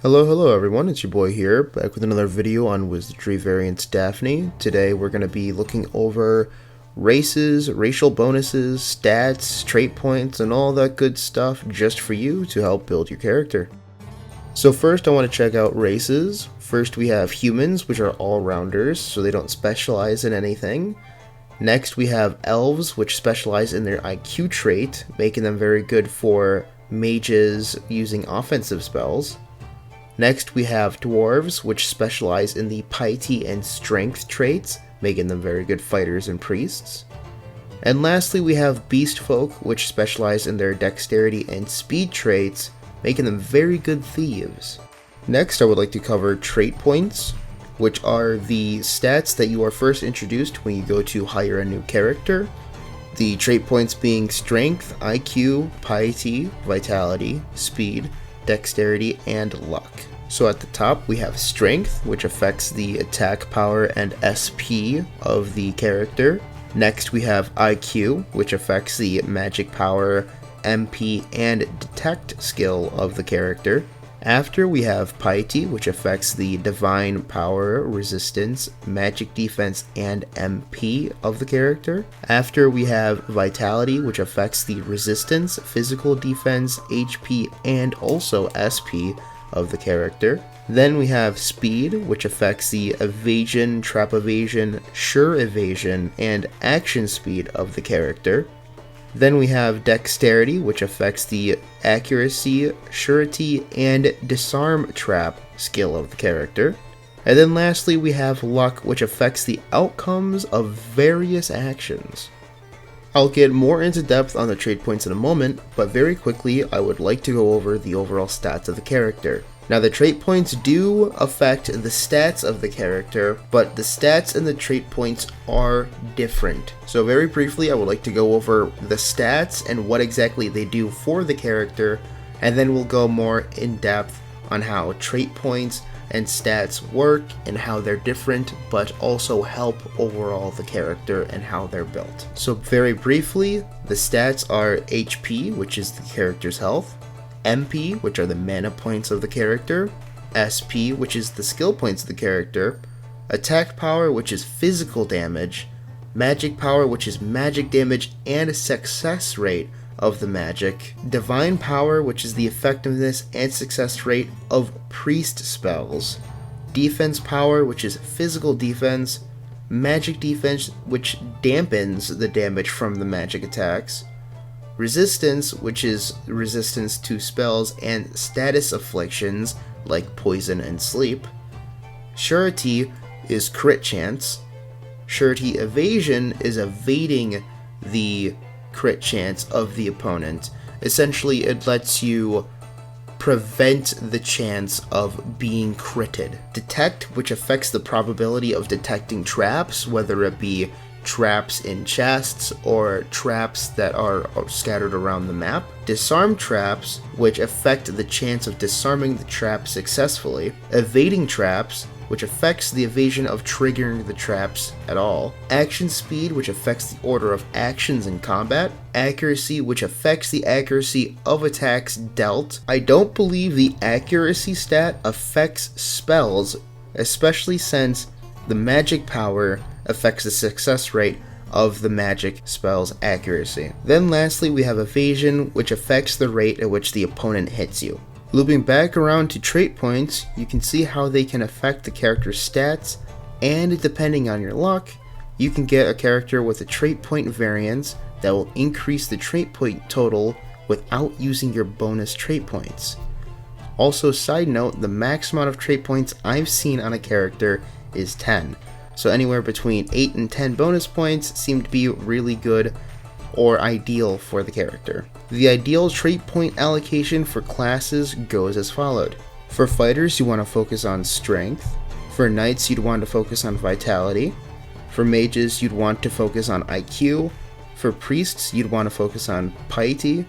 Hello everyone, it's your boy here, back with another video on wizardryvariantsdaphne. Today we're going to be looking over races, racial bonuses, stats, trait points, and all that good stuff just for you to help build your character. So first I want to check out races. First we have humans, which are all-rounders, so they don't specialize in anything. Next we have elves, which specialize in their IQ trait, making them very good for mages using offensive spells. Next we have dwarves, which specialize in the piety and strength traits, making them very good fighters and priests. And lastly we have beast folk, which specialize in their dexterity and speed traits, making them very good thieves. Next I would like to cover trait points, which are the stats that you are first introduced when you go to hire a new character. The trait points being strength, IQ, piety, vitality, speed, dexterity, and luck. So at the top we have strength, which affects the attack power and SP of the character. Next we have IQ, which affects the magic power, MP, and detect skill of the character. After we have piety, which affects the divine power, resistance, magic defense, and MP of the character. After we have vitality, which affects the resistance, physical defense, HP, and also SP of the character. Then we have speed, which affects the evasion, trap evasion, sure evasion, and action speed of the character. Then we have dexterity, which affects the accuracy, surety, and disarm trap skill of the character. And then lastly we have luck, which affects the outcomes of various actions. I'll get more into depth on the trait points in a moment, but very quickly I would like to go over the overall stats of the character. Now the trait points do affect the stats of the character, but the stats and the trait points are different. So very briefly I would like to go over the stats and what exactly they do for the character, and then we'll go more in depth on how trait points and stats work and how they're different, but also help overall the character and how they're built. So very briefly, the stats are HP, which is the character's health, MP, which are the mana points of the character, SP, which is the skill points of the character, attack power, which is physical damage, magic power, which is magic damage and success rate of the magic, divine power, which is the effectiveness and success rate of priest spells, defense power, which is physical defense, magic defense, which dampens the damage from the magic attacks, resistance, which is resistance to spells and status afflictions like poison and sleep, surety is crit chance, surety evasion is evading the crit chance of the opponent. Essentially it lets you prevent the chance of being critted. Detect, which affects the probability of detecting traps, whether it be traps in chests or traps that are scattered around the map. Disarm traps, which affect the chance of disarming the trap successfully. Evading traps, which affects the evasion of triggering the traps at all. Action speed, which affects the order of actions in combat. Accuracy, which affects the accuracy of attacks dealt. I don't believe the accuracy stat affects spells, especially since the magic power affects the success rate of the magic spell's accuracy. Then lastly we have evasion, which affects the rate at which the opponent hits you. Looping back around to trait points, you can see how they can affect the character's stats, and depending on your luck, you can get a character with a trait point variance that will increase the trait point total without using your bonus trait points. Also, side note, the max amount of trait points I've seen on a character is 10. So anywhere between 8 and 10 bonus points seem to be really good or ideal for the character. The ideal trait point allocation for classes goes as followed. For fighters you want to focus on strength. For knights you'd want to focus on vitality. For mages you'd want to focus on IQ. For priests you'd want to focus on piety.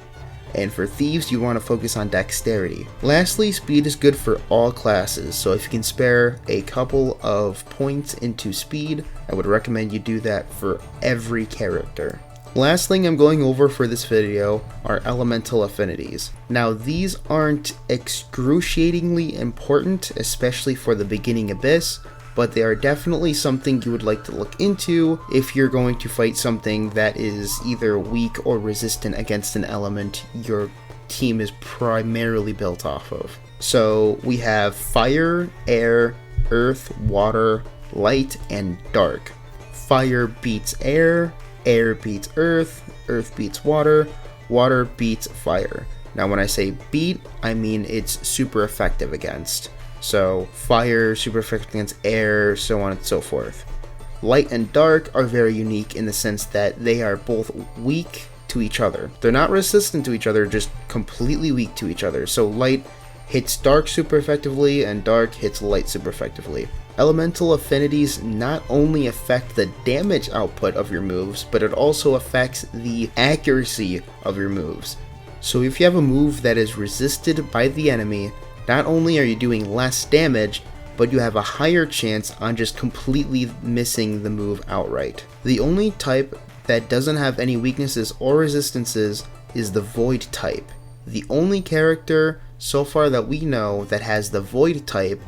And for thieves you want to focus on dexterity. Lastly, speed is good for all classes, so if you can spare a couple of points into speed, I would recommend you do that for every character. Last thing I'm going over for this video are elemental affinities. Now these aren't excruciatingly important, especially for the beginning abyss, but they are definitely something you would like to look into if you're going to fight something that is either weak or resistant against an element your team is primarily built off of. So we have fire, air, earth, water, light, and dark. Fire beats air, air beats earth, earth beats water, water beats fire. Now when I say beat, I mean it's super effective against. So fire, super effective against air, so on and so forth. Light and dark are very unique in the sense that they are both weak to each other. They're not resistant to each other, just completely weak to each other. So light hits dark super effectively and dark hits light super effectively. Elemental affinities not only affect the damage output of your moves, but it also affects the accuracy of your moves. So if you have a move that is resisted by the enemy, not only are you doing less damage, but you have a higher chance on just completely missing the move outright. The only type that doesn't have any weaknesses or resistances is the Void type. The only character so far that we know that has the Void type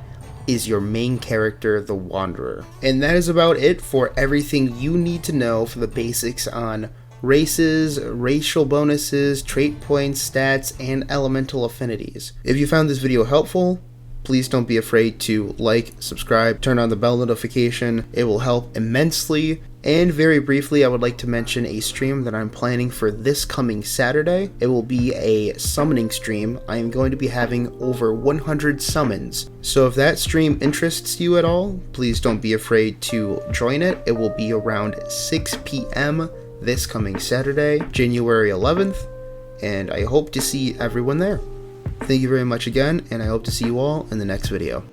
is your main character, the Wanderer. And that is about it for everything you need to know for the basics on races, racial bonuses, trait points, stats, and elemental affinities. If you found this video helpful, please don't be afraid to like, subscribe, turn on the bell notification. It will help immensely. And very briefly, I would like to mention a stream that I'm planning for this coming Saturday. It will be a summoning stream. I am going to be having over 100 summons. So if that stream interests you at all, please don't be afraid to join it. It will be around 6 p.m. this coming Saturday, January 11th, and I hope to see everyone there. Thank you very much again, and I hope to see you all in the next video.